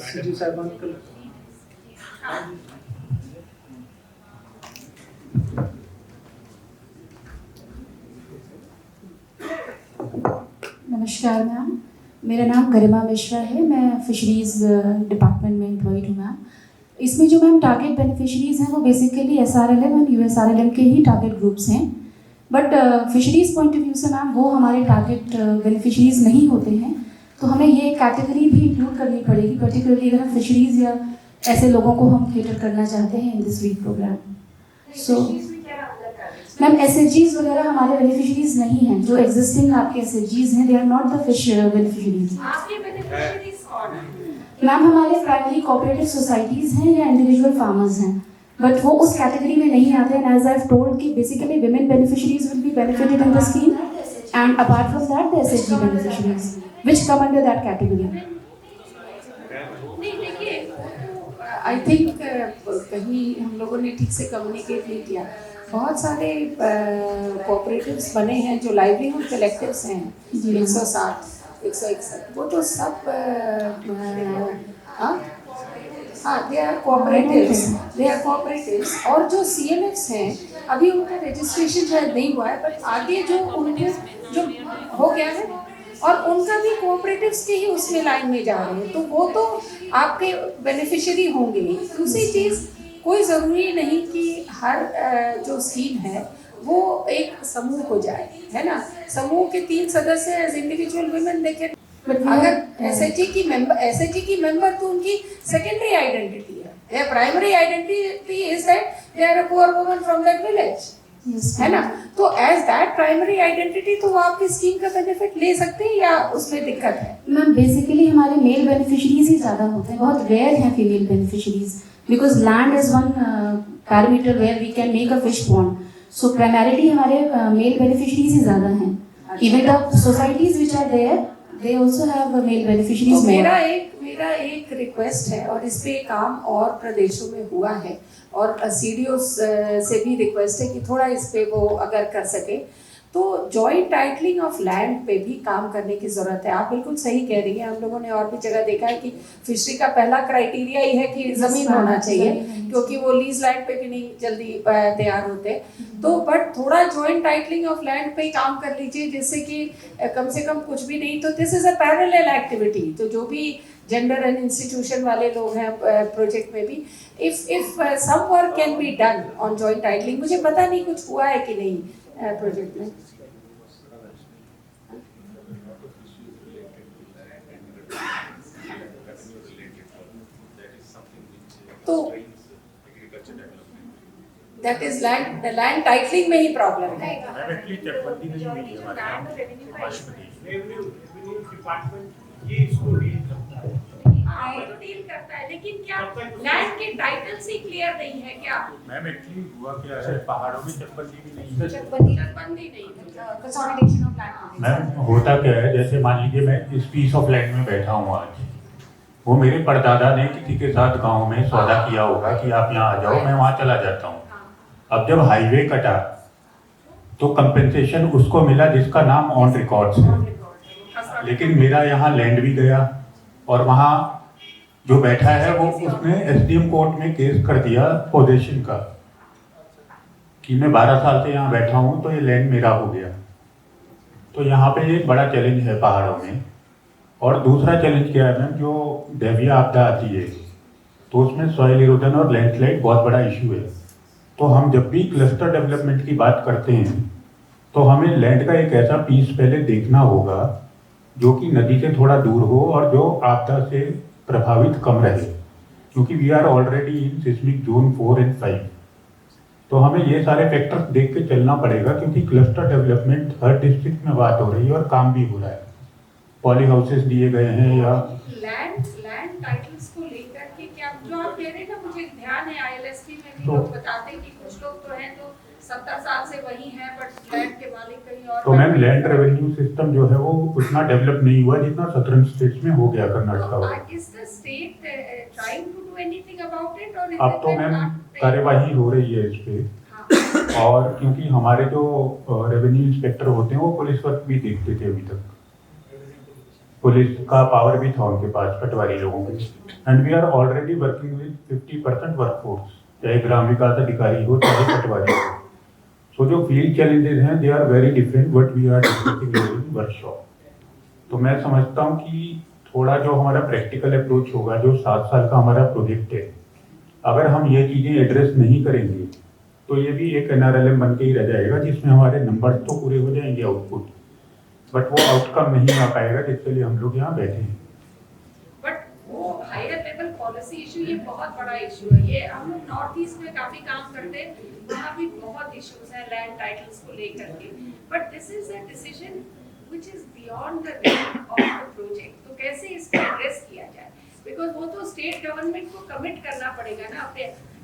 सीजी साहिबान कल नमस्कार मैम, मेरा नाम गरिमा मिश्रा है, मैं फिशरीज़ डिपार्टमेंट में एम्प्लॉयड हूँ मैम। इसमें जो मैम टारगेट बेनिफिशरीज़ हैं वो बेसिकली SRLM और USRLM के ही टारगेट ग्रुप्स हैं, but fisheries point of view से मैम वो हमारे टारगेट बेनिफिशरीज़ नहीं होते हैं, तो हमें ये कैटेगरी भी इंक्लूड करनी पड़ेगी, पर्टिकुलरली अगर हम फिशरीज़ या ऐसे लोगों को हम केटर करना चाहते हैं in this week program. So ma'am SHGs वगैरह हमारे बेनिफिशरीज नहीं हैं, जो एग्जिस्टिंग आपके SHGs हैं, they are not the fish beneficiaries. आपके बेनिफिशियरीज कौन हैं? मैम हमारे प्राइमरी कोऑपरेटिव सोसाइटीज हैं या इंडिविजुअल फार्मर्स हैं, बट वो उस कैटेगरी में नहीं आते हैं। एज आई हैव टोल्ड कि basically women beneficiaries will be benefited in the scheme, and apart from that the SHG beneficiaries which come under that category. नहीं, देखिए, आई थिंक कहीं हम लोगों ने ठीक से कम्युनिकेट नहीं किया। बहुत सारे कोऑपरेटिव्स बने हैं जो लाइवलीहुड कलेक्टिव्स हैं, 160, 161, वो तो सब दे आर कोऑपरेटिव्स। और जो CMFs हैं अभी उनका रजिस्ट्रेशन शायद नहीं हुआ है, बट आगे जो उनके जो हो गया है और उनका भी कोऑपरेटिव्स के ही उसमें लाइन में जा रहे हैं, तो वो तो आपके बेनिफिशियरी होंगे ही। दूसरी चीज़, कोई ज़रूरी नहीं कि हर जो स्कीम है वो एक समूह हो जाए, है ना। समूह के 3 सदस्य एज इंडिविजुअल वुमेन देखें, अगर SHG की मेंबर तो उनकी सेकेंडरी आइडेंटिटी है, primary identity is that they are a poor woman from that village, है ना। तो एज दैट प्राइमरी आइडेंटिटी तो वो आपकी स्कीम का बेनिफिट ले सकते हैं या उसमें दिक्कत है? मैम बेसिकली हमारे मेल बेनिफिशरीज ही ज़्यादा होते हैं, बहुत रेयर हैं female beneficiaries, because land is one parameter where we can make a fish pond, so primarily हमारे मेल बेनिफिशरीज ही ज़्यादा हैं। Even the societies which are there they also have male beneficiaries. तो मेरा एक रिक्वेस्ट है, और इस पे काम और प्रदेशों में हुआ है, और CDOs से भी रिक्वेस्ट है कि थोड़ा इस पे वो अगर कर सके, तो जॉइंट टाइटलिंग ऑफ लैंड पे भी काम करने की ज़रूरत है। आप बिल्कुल सही कह रही हैं, हम लोगों ने और भी जगह देखा है कि फिशरी का पहला क्राइटेरिया ही है कि ज़मीन होना चाहिए, क्योंकि वो लीज लैंड पे भी नहीं जल्दी तैयार होते। तो बट थोड़ा जॉइंट टाइटलिंग ऑफ लैंड पे काम कर लीजिए, जिससे कि कम से कम कुछ भी नहीं तो this is a parallel activity. तो जो भी जेंडर एंड इंस्टीट्यूशन वाले लोग हैं प्रोजेक्ट में भी, if some work can be done on joint titling. मुझे पता नहीं कुछ हुआ है कि नहीं प्रोजेक्ट में। तो दैट इज लैंड टाइटलिंग में ही प्रॉब्लम है। तो डील करता है, लेकिन क्या लैंड के टाइटल्स ही क्लियर नहीं है क्या? मैम एक्चुअली हुआ क्या है, पहाड़ों में चकबंदी भी नहीं है। चकबंदी नहीं है, कंसोलिडेशन ऑफ लैंड। मैम होता क्या है, जैसे मान लीजिए मैं इस पीस ऑफ लैंड में बैठा हूँ आज, वो मेरे परदादा ने किसी के साथ गांव में सौदा किया होगा कि आप यहाँ आ जाओ, मैं वहाँ चला जाता हूँ। अब जब हाईवे कटा तो कंपेंसेशन उसको मिला जिसका नाम ऑन रिकॉर्ड्स है, लेकिन मेरा यहाँ लैंड भी गया और वहाँ जो बैठा है वो उसने SDM कोर्ट में केस कर दिया पोजेशन का कि मैं 12 साल से यहाँ बैठा हूँ तो ये लैंड मेरा हो गया। तो यहाँ पे एक बड़ा चैलेंज है पहाड़ों में, और दूसरा चैलेंज क्या है मैम, जो दैवीय आपदा आती है तो उसमें सॉइल इरोजन और लैंडस्लाइड बहुत बड़ा इशू है। तो हम जब भी क्लस्टर डेवलपमेंट की बात करते हैं तो हमें लैंड का एक ऐसा पीस पहले देखना होगा जो कि नदी से थोड़ा दूर हो और जो आपदा से प्रभावित कम रहे, क्योंकि we are already in seismic zone 4 and 5। तो हमें ये सारे फैक्टर्स देख के चलना पड़ेगा, क्योंकि क्लस्टर डेवलपमेंट हर डिस्ट्रिक्ट में बात हो रही है और काम भी हो रहा है। पॉली हाउसेस दिए गए हैं या लैंड टाइटल्स को लेकर के क्या जो आप कह रहे हैं ना, मुझे ध्यान है ILST में भी तो- लोग बताते हैं कि कुछ लोग तो हैं जो 70 साल से वही हैं बट लैंड के मालिक कहीं और। तो मैम लैंड रेवेन्यू सिस्टम जो है वो उतना डेवलप नहीं हुआ जितना सदर्न स्टेट्स में हो गया, कर्नाटका में। Is the state trying to do anything about it or is अब it तो that मैम not- कार्यवाही हो रही है इस पे, हाँ, और क्योंकि हमारे जो रेवेन्यू इंस्पेक्टर होते हैं वो पुलिस वर्क भी देखते थे अभी तक, पुलिस का पावर भी था उनके पास पटवारी लोगों के। And we are already working with 50% workforce, चाहे ग्राम विकास अधिकारी हो चाहे पटवारी हो। सो जो फील्ड चैलेंजेस हैं they are very different what we are discussing in workshop. तो मैं समझता हूँ कि थोड़ा जो हमारा प्रैक्टिकल अप्रोच होगा, जो 7 साल का हमारा प्रोजेक्ट है, अगर हम ये चीज़ें एड्रेस नहीं करेंगे तो ये भी एक NRLM बन के ही रह जाएगा, जिसमें हमारे नंबर्स तो पूरे हो जाएंगे आउटपुट, बट वो आउटकम नहीं आ पाएगा जिसके लिए हम लोग यहाँ बैठे हैं। बट वो हायर लेवल पॉलिसी इशू ये बहुत बड़ा इशू है। ये हम लोग नॉर्थ ईस्ट में काफी काम करते हैं, वहाँ भी बहुत इश्यूज हैं लैंड टाइटल्स को लेकर के। But this is a decision which is beyond the risk of the project. तो कैसे इसको एड्रेस किया जाए, बिकॉज वो तो स्टेट गवर्नमेंट को कमिट करना पड़ेगा ना अपने।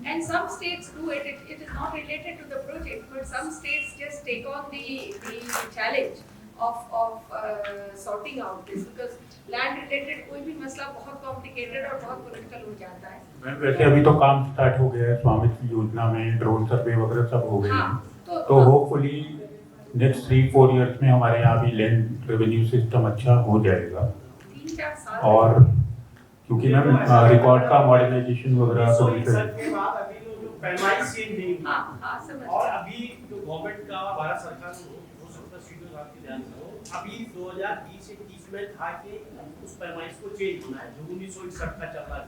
And some states do it, it is not related to the project, but some states just take on the challenge of sorting out this, because land related कोई भी मसला बहुत complicated और बहुत political हो जाता है। वैसे अभी तो काम स्टार्ट हो गया है स्वामित्व योजना में, ड्रोन सर्वे वगैरह सब हो गए हैं। हाँ, तो होपफुली नेक्स्ट 3-4 इयर्स में हमारे यहाँ भी लैंड रेवेन्यू सिस्टम अच्छा हो जाएगा। 3-4 साल और क्योंकि मैम रिकॉर्ड का मॉडर्नाइजेशन वगैरह तो भी करें। हाँ, समझ और अभी जो गवर्नमेंट का भारत सरकार हो सकता है सीधे आपके ध्यान से हो, अभी 2020-21 में था कि उस पैमाइश को चेंज होना है जो 1961 का चल रहा है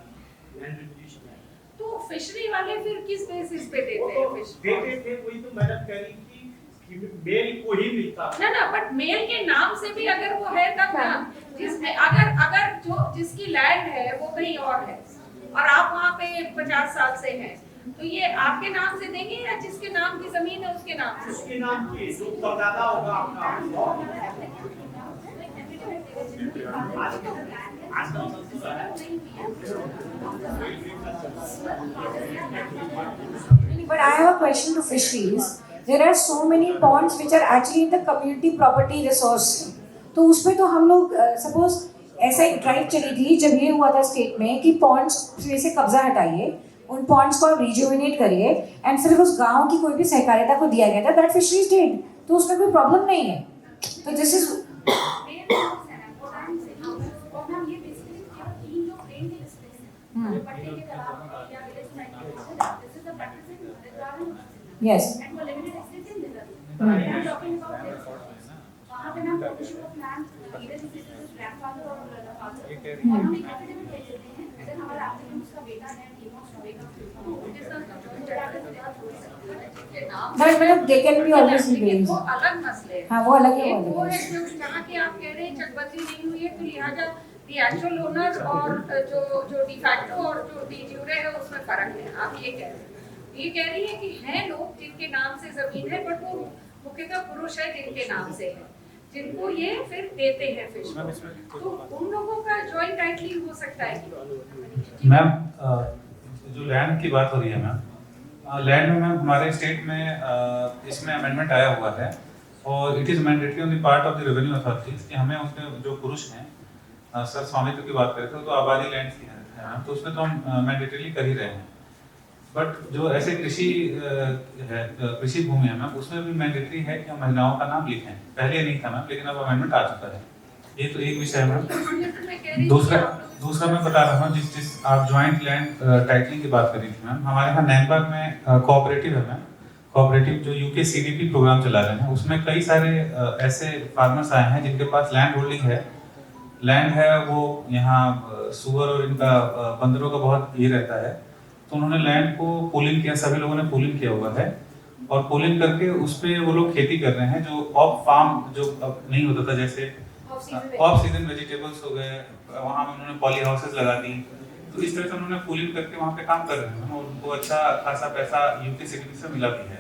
लैंड रेगुलेशन है। तो फिशरी वाले फिर किस बेसिस पे देते हैं फिश? देते थे, वही तो मैडम कह रही थी कि मेल को ही मिलता ना बट मेल के नाम से भी अगर वो है तब ना, जिसमें अगर जो जिसकी लैंड है वो कहीं और है और आप वहाँ पे 50 साल से हैं, तो ये आपके नाम से देंगे या जिसके नाम की जमीन है उसके नाम से? उसके नाम की जो परदादा होगा आपका। But I have a question to fisheries. There are so many ponds which are actually in the community property resource. तो उसमें तो हम लोग सपोज ऐसा एक ड्राइव चली थी जब ये हुआ था स्टेट में कि पॉन्ड्स से कब्जा हटाइए, उन पॉन्ड्स को रिजुविनेट करिए, एंड सिर्फ उस गांव की कोई भी सहकारिता को दिया गया था, दैट फिशरीज डिड, तो उसमें कोई प्रॉब्लम नहीं है। तो दिस इज यस बट मतलब they can be always be वो अलग मसले हैं। हाँ, वो अलग है, एक वो वो अलग है है। जो जहाँ की आप कह रहे हैं चकबंदी नहीं हुई है, तो लिहाजा दी एक्चुअल ओनर और जो डिफैक्टो और जो डी ज्यूरे है उसमें फर्क है। आप ये कह रहे हैं, ये कह रही है कि हैं लोग जिनके नाम से जमीन है बट वो मुख्यतः पुरुष है जिनके नाम से है, जिनको ये फिर देते हैं फिश को, तो उन लोगों का जॉइंट टाइटलिंग हो सकता है कि मैम जो लैंड की बात हो रही है मैम, लैंड में मैम हमारे स्टेट में इसमें अमेंडमेंट आया हुआ है और it is mandatory on the part of the revenue authorities कि हमें उसमें जो पुरुष हैं सर स्वामित्व की बात करें तो आबादी लैंड की है मैम, तो उसमें तो हम मैंडेटरीली कर ही रहे हैं। बट जो ऐसे कृषि भूमि है मैम उसमें भी मैंडेटरी है कि हम महिलाओं का नाम लिखें। पहले नहीं था मैम, लेकिन अब अमेंडमेंट आ चुका है। ये तो एक विषय है मैम। दूसरा मैं बता रहा हूँ जिस आप ज्वाइंट लैंड टाइटलिंग की बात कर रही थी मैम, हमारे यहाँ नैनबाग में कोऑपरेटिव है मैम, कोऑपरेटिव जो यूके CDP प्रोग्राम चला रहे हैं, उसमें कई सारे ऐसे फार्मर्स आए हैं जिनके पास लैंड होल्डिंग है लैंड है वो यहाँ सुअर और इनका बंदरों का बहुत ये रहता है, तो उन्होंने लैंड को पूलिंग किया, सभी लोगों ने पूलिंग किया हुआ है और पूलिंग करके उस पे वो लोग खेती कर रहे हैं, जो ऑफ फार्म जो अब नहीं होता था, जैसे ऑफ सीजन वेजिटेबल्स हो गए, वहाँ में उन्होंने पॉली हाउसेज लगा दी, तो इस तरह से उन्होंने पूलिंग करके वहाँ पे काम कर रहे हैं और उनको अच्छा खासा पैसा यूपी सिटी से मिला भी है,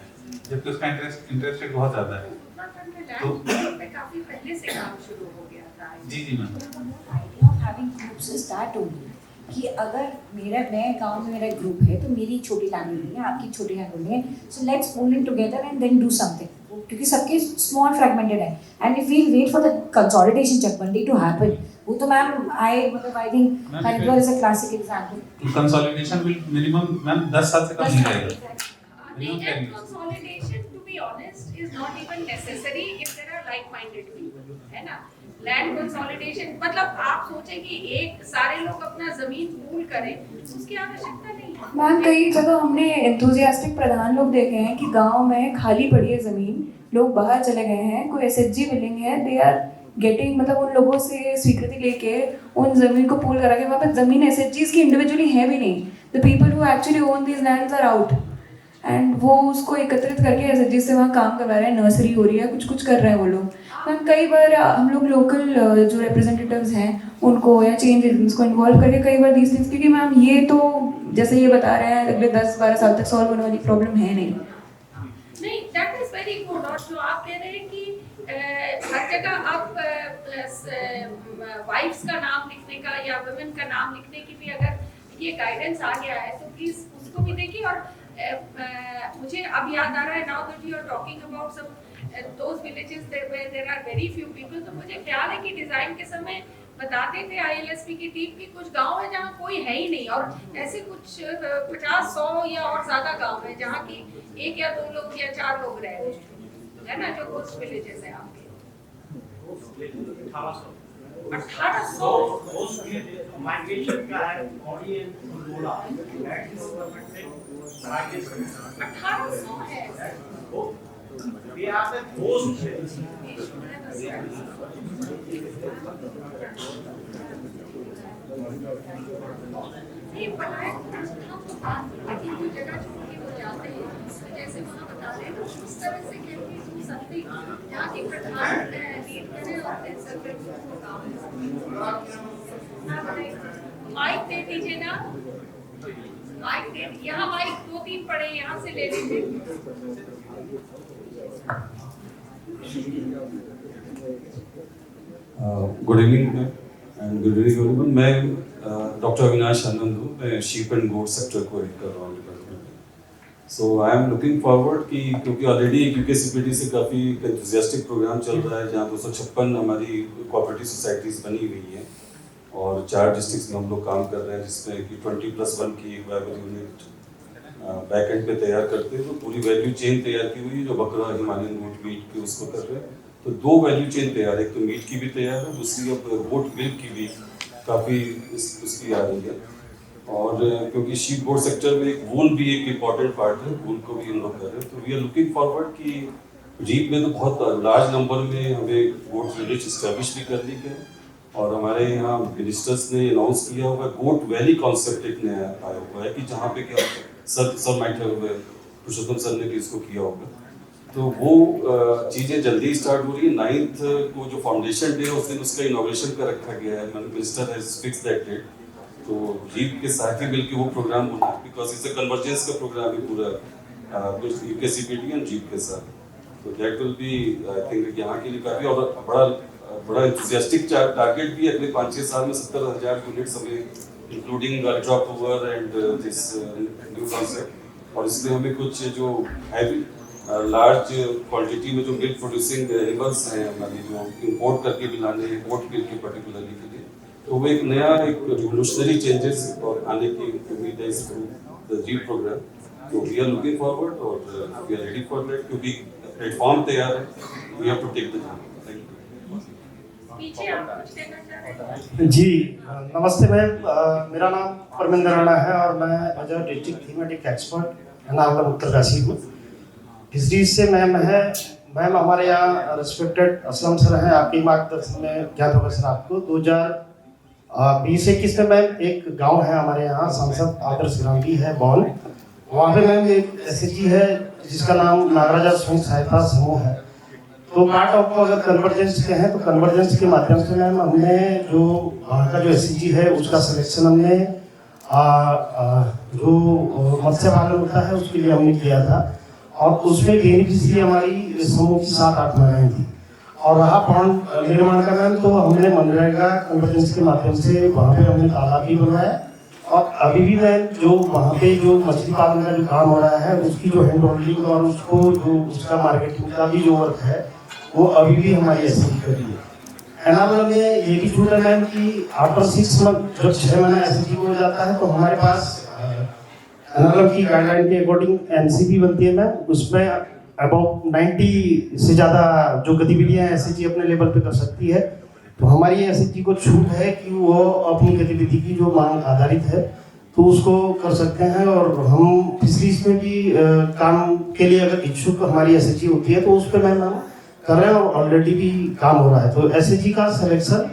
जबकि उसका इंटरेस्ट रेट बहुत ज़्यादा है। तो काफी पहले से काम शुरू हो गया था। जी ma'am. idea of having groups is that only कि अगर मैं गांव में मेरा ग्रुप है तो मेरी छोटी लैंड होल्डिंग है, आपकी छोटी लैंड होल्डिंग है, so let's pool in together and then do something, क्योंकि सबके स्मॉल फ्रैगमेंटेड है and if we wait for the consolidation चकबंदी टू हैपन, वो तो ma'am I think Haridwar is a classic example. Consolidation will minimum ma'am 10 साल से कम नहीं रहेगा। Consolidation, to be honest, is not even necessary if there are like-minded people, है ना? Land consolidation मतलब आप सोचें कि एक सारे लोग अपना जमीन पूल करें, उसकी आवश्यकता नहीं है। मैम कई जगह हमने एंथुजियास्टिक प्रधान लोग देखे हैं कि गांव में खाली पड़ी है ज़मीन, लोग बाहर चले गए हैं, कोई एसएचजी बिल्डिंग है, दे आर गेटिंग मतलब उन लोगों से स्वीकृति लेके उन ज़मीन को पूल करा के, वहाँ पर ज़मीन एसएचजीज की इंडिविजुअली है भी नहीं, the people who actually own these lands are out and वो उसको एकत्रित करके एसएचजी से वहाँ काम करवा रहे हैं, नर्सरी हो रही है, कुछ कर रहे हैं वो लोग। मैम कई बार हम लोग लोकल जो रिप्रेजेंटेटिव्स हैं उनको या चेंज एजेंट्स को इन्वॉल्व करके कई बार दीज थिंग्स, क्योंकि मैम ये तो जैसे ये बता रहे हैं अगले 10-12 साल तक सॉल्व होने वाली प्रॉब्लम है नहीं। That is very good. और जो आप कह रहे हैं कि हर जगह आप वाइफ्स का नाम लिखने का या वुमेन का नाम लिखने की भी अगर ये गाइडेंस आ गया है तो प्लीज उसको भी देखिए। और मुझे अब याद आ रहा है, now that you are talking about some those villages where there are very few people, तो मुझे ख्याल है कि डिजाइन के समय बताते थे आईएलएसपी की टीम की कुछ गांव है जहां कोई है ही नहीं, और ऐसे कुछ 50-100 या और ज्यादा गांव है जहां की 1 या 2 लोग या 4 लोग रह रहे हैं, है ना, जो घोस्ट विलेजेस है आपके 1800 माइग्रेशन का है बॉडी एंड गोला 1800 है। ये आपने घोस्ट नहीं पलायन हम तो बात करते हैं, जगह छोड़ के वो जाते हैं, जैसे वहाँ बता रहे हैं उस तरह से कहती हूँ समथिंग जहाँ की प्रधान लीड करें और फिर सर्वे को काम माइक दे दीजिए ना, माइक दे, यहाँ माइक 2-3 पड़े यहाँ से ले लीजिए। Good evening ma'am and good evening everyone. मैं डॉक्टर अविनाश आनंद हूँ, मैं शीप एंड गोट सेक्टर को हेड कर रहा हूँ डिपार्टमेंट में। सो आई एम लुकिंग फॉरवर्ड कि क्योंकि ऑलरेडी यूकेसीपीडी से काफ़ी एंथुसियास्टिक प्रोग्राम चल रहा है जहाँ 256 हमारी कोऑपरेटिव सोसाइटीज़ बनी हुई हैं और 4 डिस्ट्रिक्ट्स में हम लोग काम कर रहे हैं, जिसमें कि 20+1 की वाइबल यूनिट बैक एंड पे तैयार करते हैं। तो पूरी वैल्यू चेन तैयार की हुई है, जो बकरा हिमालयन गोट मीट की उसको कर रहे हैं। तो 2 वैल्यू चेन तैयार है, एक तो मीट की भी तैयार है, दूसरी अब गोट मिल्क की भी काफ़ी उसकी आ रही है। और क्योंकि शीप गोट सेक्टर में एक वूल भी एक इम्पॉर्टेंट पार्ट है, वूल को भी इन लोग कर रहे हैं। तो वी आर लुकिंग फॉरवर्ड कि रीप में तो बहुत लार्ज नंबर में हमें गोट विलेज इस्टेब्लिश भी करने के, और हमारे यहाँ मिनिस्टर्स ने अनाउंस किया हुआ गोट वैली कॉन्सेप्ट एक नया आया हुआ है कि जहाँ पे क्या सर माइट पुरुषोत्तम सर ने भी इसको किया होगा। तो वो चीज़ें जल्दी स्टार्ट हो रही है। 9th को जो फाउंडेशन डे है उस दिन उसका इनॉग्रेशन का रखा गया है, minister has fix that date. तो रीप के साथ ही मिलकर वो प्रोग्राम होना है, बिकॉज इट्स अ कन्वर्जेंस का प्रोग्राम है पूरा यूकेसीपीडी एंड जीप के साथ। तो that will be I think यहाँ के लिए काफ़ी और बड़ा एंथुसियास्टिक टारगेट भी अगले 5-6 साल में 70,000 यूनिट्स हमें including ultra poor and this new concept. और इसमें हमें कुछ जो हैवी लार्ज क्वांटिटी में जो मिल्क प्रोड्यूसिंग एनिमल्स हैं हमारी, जो इंपोर्ट करके भी लाने हैं गोट मिल्क के पर्टिकुलरली के लिए, तो वो एक नया एक रिवोल्यूशनरी चेंजेस और आने की उम्मीद है इस द जीप प्रोग्राम। तो वी आर लुकिंग फॉरवर्ड और we are ready for that, क्योंकि प्लेटफॉर्म तैयार है, we have to take the job. पीछे आप कुछ कहना चाह रहे हैं? जी नमस्ते मैम, मेरा नाम परमिंदर राणा है और मैं as a district thematic expert Ernakulam Uttarkashi हूँ। फिशरीज से मैम है मैम हमारे यहाँ रिस्पेक्टेड असलम सर हैं, आपके मार्गदर्शन में ज्ञात होगा सर आपको 2020-21 में मैम एक गांव है हमारे यहाँ सांसद आदर्श ग्राम भी है बॉन, वहाँ पे मैम एक एसएचजी है जिसका नाम नागराजा स्वयं सहायता समूह है। तो पार्ट ऑफ अगर कन्वर्जेंस के हैं तो कन्वर्जेंस के माध्यम से मैम हमने जो वहाँ का जो एसएचजी है उसका सिलेक्शन हमने जो मत्स्य पालन होता है उसके लिए हमने किया था और उसमें बेनिफिशियरी हमारी समूह की 7-8 महिलाएं थी। और रहा पॉन्ड निर्माण का मैम तो हमने मनरेगा कन्वर्जेंस के माध्यम से वहाँ पे हमने तालाब भी बनवाया और अभी भी मैम जो वहाँ पे जो मछली पालन का जो काम हो रहा है उसकी जो हैंड होल्डिंग और उसको जो उसका मार्केटिंग का भी जो वर्क है वो अभी भी हमारी एसएचजी कर रही है। एनाबल में ये भी छूट है मैम कि आफ्टर 6 मंथ जब 6 महीना एसएचजी हो जाता है तो हमारे पास एनाबल की गाइडलाइन के अकॉर्डिंग एनसीपी बनती है मैम, उसमें अबाउट 90 से ज़्यादा जो गतिविधियाँ एसएचजी अपने लेवल पे कर सकती है। तो हमारी एसएचजी को छूट है कि वो अपनी गतिविधि की जो मांग आधारित है तो उसको कर सकते हैं और हम फिशरीज में भी काम के लिए अगर इच्छुक हमारी एसएचजी होती है तो उस पर मैम हम कर रहे हैं और ऑलरेडी भी काम हो रहा है। तो एसएचजी का सिलेक्शन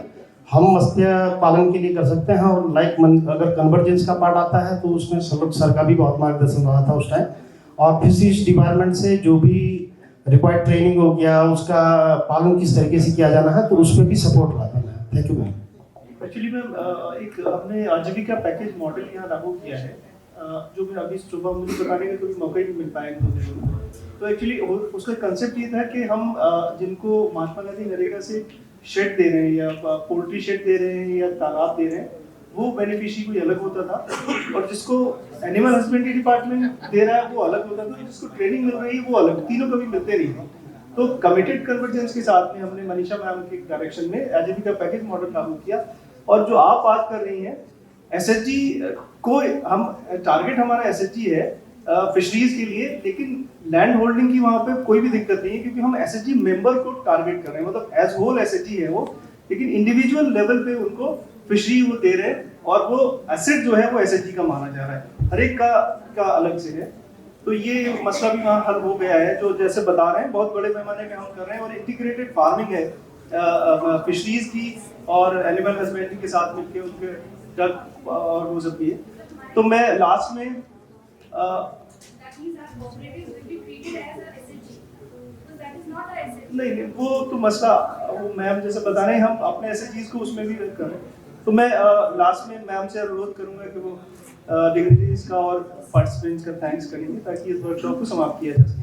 हम मत्स्य पालन के लिए कर सकते हैं और अगर कन्वर्जेंस का पार्ट आता है तो उसमें सर का भी बहुत मार्गदर्शन रहा था उस टाइम और फिशरीज डिपार्टमेंट से जो भी रिक्वायर्ड ट्रेनिंग हो गया उसका पालन किस तरीके से किया जाना है तो उसमें भी सपोर्ट रहा था ma'am. Thank you ma'am. Actually ma'am एक हमने आजीविका पैकेज मॉडल यहाँ लागू किया है जो मैं अभी सुबह मुझे बताने का कभी मौका ही नहीं मिल पाया इन 2 दिनों में। तो एक्चुअली उसका कंसेप्ट ये था कि हम जिनको महात्मा गांधी नरेगा से शेड दे रहे हैं या पोल्ट्री शेड दे रहे हैं या तालाब दे रहे हैं वो बेनिफिशियरी कोई अलग होता था और जिसको एनिमल हस्बेंड्री डिपार्टमेंट दे रहा है वो अलग होता था, जिसको ट्रेनिंग मिल रही है वो अलग, तीनों कभी मिलते नहीं थे। तो कमिटेड कन्वर्जेंस के साथ में हमने मनीषा मैम के डायरेक्शन में आजीविका पैकेज मॉडल लागू किया और जो आप बात कर रही हैं एसएचजी को हम टारगेट हमारा एसएचजी है फिशरीज के लिए, लेकिन लैंड होल्डिंग की वहाँ पे कोई भी दिक्कत नहीं है क्योंकि हम एसएचजी मेंबर को टारगेट कर रहे हैं, मतलब एज होल एसएचजी है वो, लेकिन इंडिविजुअल लेवल पे उनको फिशरी वो दे रहे हैं और वो एसेट जो है वो एसएचजी का माना जा रहा है, हर एक का अलग से है। तो ये मसला भी वहाँ हल हो गया है जो जैसे बता रहे हैं बहुत बड़े पैमाने पे हम कर रहे हैं और इंटीग्रेटेड फार्मिंग है फिशरीज की और एनिमल हस्बेंड्री के साथ मिलकर उनके डक और वो सब भी है। तो मैं लास्ट में नहीं वो तो मसला वो मैम जैसे बता रहे हैं हम अपने ऐसे चीज को उसमें भी कर रहे हैं। तो मैं लास्ट में मैम से अनुरोध करूंगा कि वो डिग्रीज का और पार्टिसिपेंट्स का थैंक्स करेंगे ताकि इस वर्कशॉप को समाप्त किया जा सके।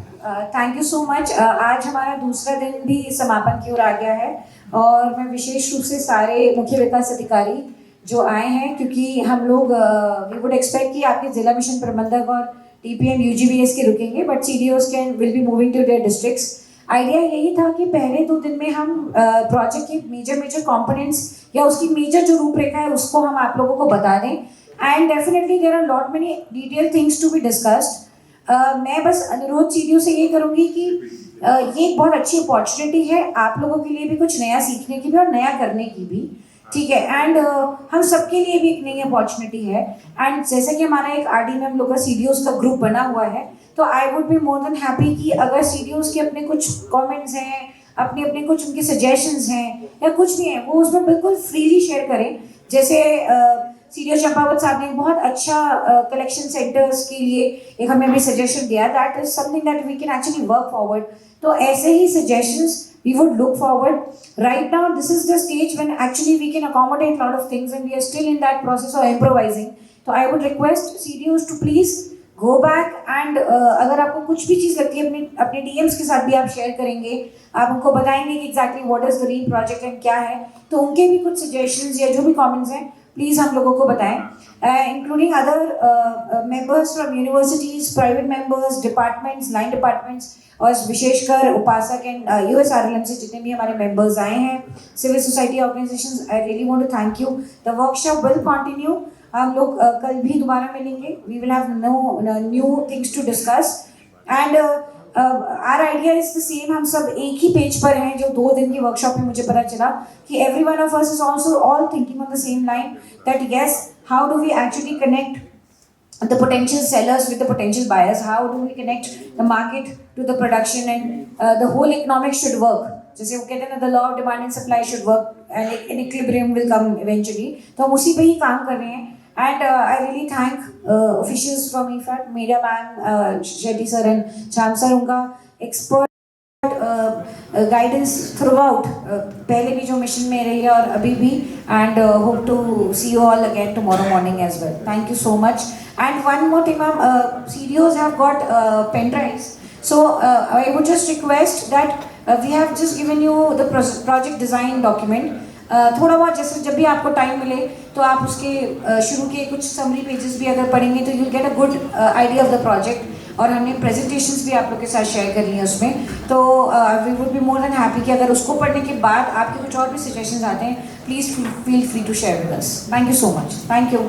Thank you so much. आज हमारा दूसरा दिन भी समापन की ओर आ गया है और मैं विशेष रूप से सारे मुख्य विकास अधिकारी जो आए हैं क्योंकि हम लोग वी वुड एक्सपेक्ट कि आपके जिला मिशन प्रबंधक और टीपीएम यूजीबीएस के रुकेंगे but CDOs can will be moving to their districts. Idea यही था कि पहले 2 दिन में हम प्रोजेक्ट के मेजर कंपोनेंट्स या उसकी मेजर जो रूपरेखा है उसको हम आप लोगों को बता दें and definitely there are lot many detail things to be discussed. मैं बस अनुरोध सीडीओ से ये करूँगी कि ये एक बहुत अच्छी अपॉर्चुनिटी है आप लोगों के लिए भी कुछ नया सीखने की भी और नया करने की भी, ठीक है, एंड हम सबके लिए भी एक नई अपॉर्चुनिटी है एंड जैसे कि हमारा एक आरडी में हम लोग का सीडीओस का ग्रुप बना हुआ है तो I would be more than happy कि अगर सीडीओस के अपने कुछ कमेंट्स हैं अपने कुछ उनके सजेशंस हैं या कुछ भी हैं वो उसमें बिल्कुल फ्रीली शेयर करें। जैसे सीडीओ चंपावत साहब ने बहुत अच्छा कलेक्शन सेंटर्स के लिए एक हमें भी सजेशन दिया, that is something that we can actually work forward. तो ऐसे ही suggestions we would look forward. Right now this is the stage when actually we can accommodate lot of things and we are still in that process of improvising. So I would request CDOs to please go back and अगर आपको कुछ भी चीज़ लगती है अपने DMs के साथ भी आप शेयर करेंगे, आप उनको बताएंगे कि exactly what is the REAL project and क्या है, तो उनके भी कुछ suggestions या जो भी comments हैं प्लीज़ हम लोगों को बताएं, including other members from universities, private members, departments, line departments और विशेषकर उपासक एंड USRLM से जितने भी हमारे मेंबर्स आए हैं, civil society organisations, I really want to thank you. The workshop will continue, हम लोग कल भी दोबारा मिलेंगे, we will have new things to discuss and our idea is the same. हम सब एक ही पेज पर हैं जो 2 दिन की वर्कशॉप में मुझे पता चला कि every one of us is also all thinking on the same line that yes how do we actually connect the potential sellers with the potential buyers, how do we connect the market to the production and the whole economics should work. जैसे वो कहते हैं ना, the law of demand and supply should work and an equilibrium will come eventually. तो हम उसी पे ही काम कर रहे हैं. And I really thank officials from IFAT, Media Ma'am, Shetty Sir and Cham Sir, उनका expert guidance throughout. पहले भी जो मिशन में रही है और अभी भी, and hope to see you all again tomorrow morning as well. Thank you so much. And one more thing, ma'am, CDOs have got pen drives. So I would just request that we have just given you the project design document. थोड़ा बहुत जैसे जब भी आपको time मिले तो आप उसके शुरू के कुछ समरी पेजेस भी अगर पढ़ेंगे तो you'll get a good idea of the project. और हमने प्रेजेंटेशंस भी आप लोग के साथ शेयर कर ली हैं उसमें. तो we would be more than happy कि अगर उसको पढ़ने के बाद आपके कुछ और भी सजेशंस आते हैं, please feel free to share with us. Thank you so much. Thank you.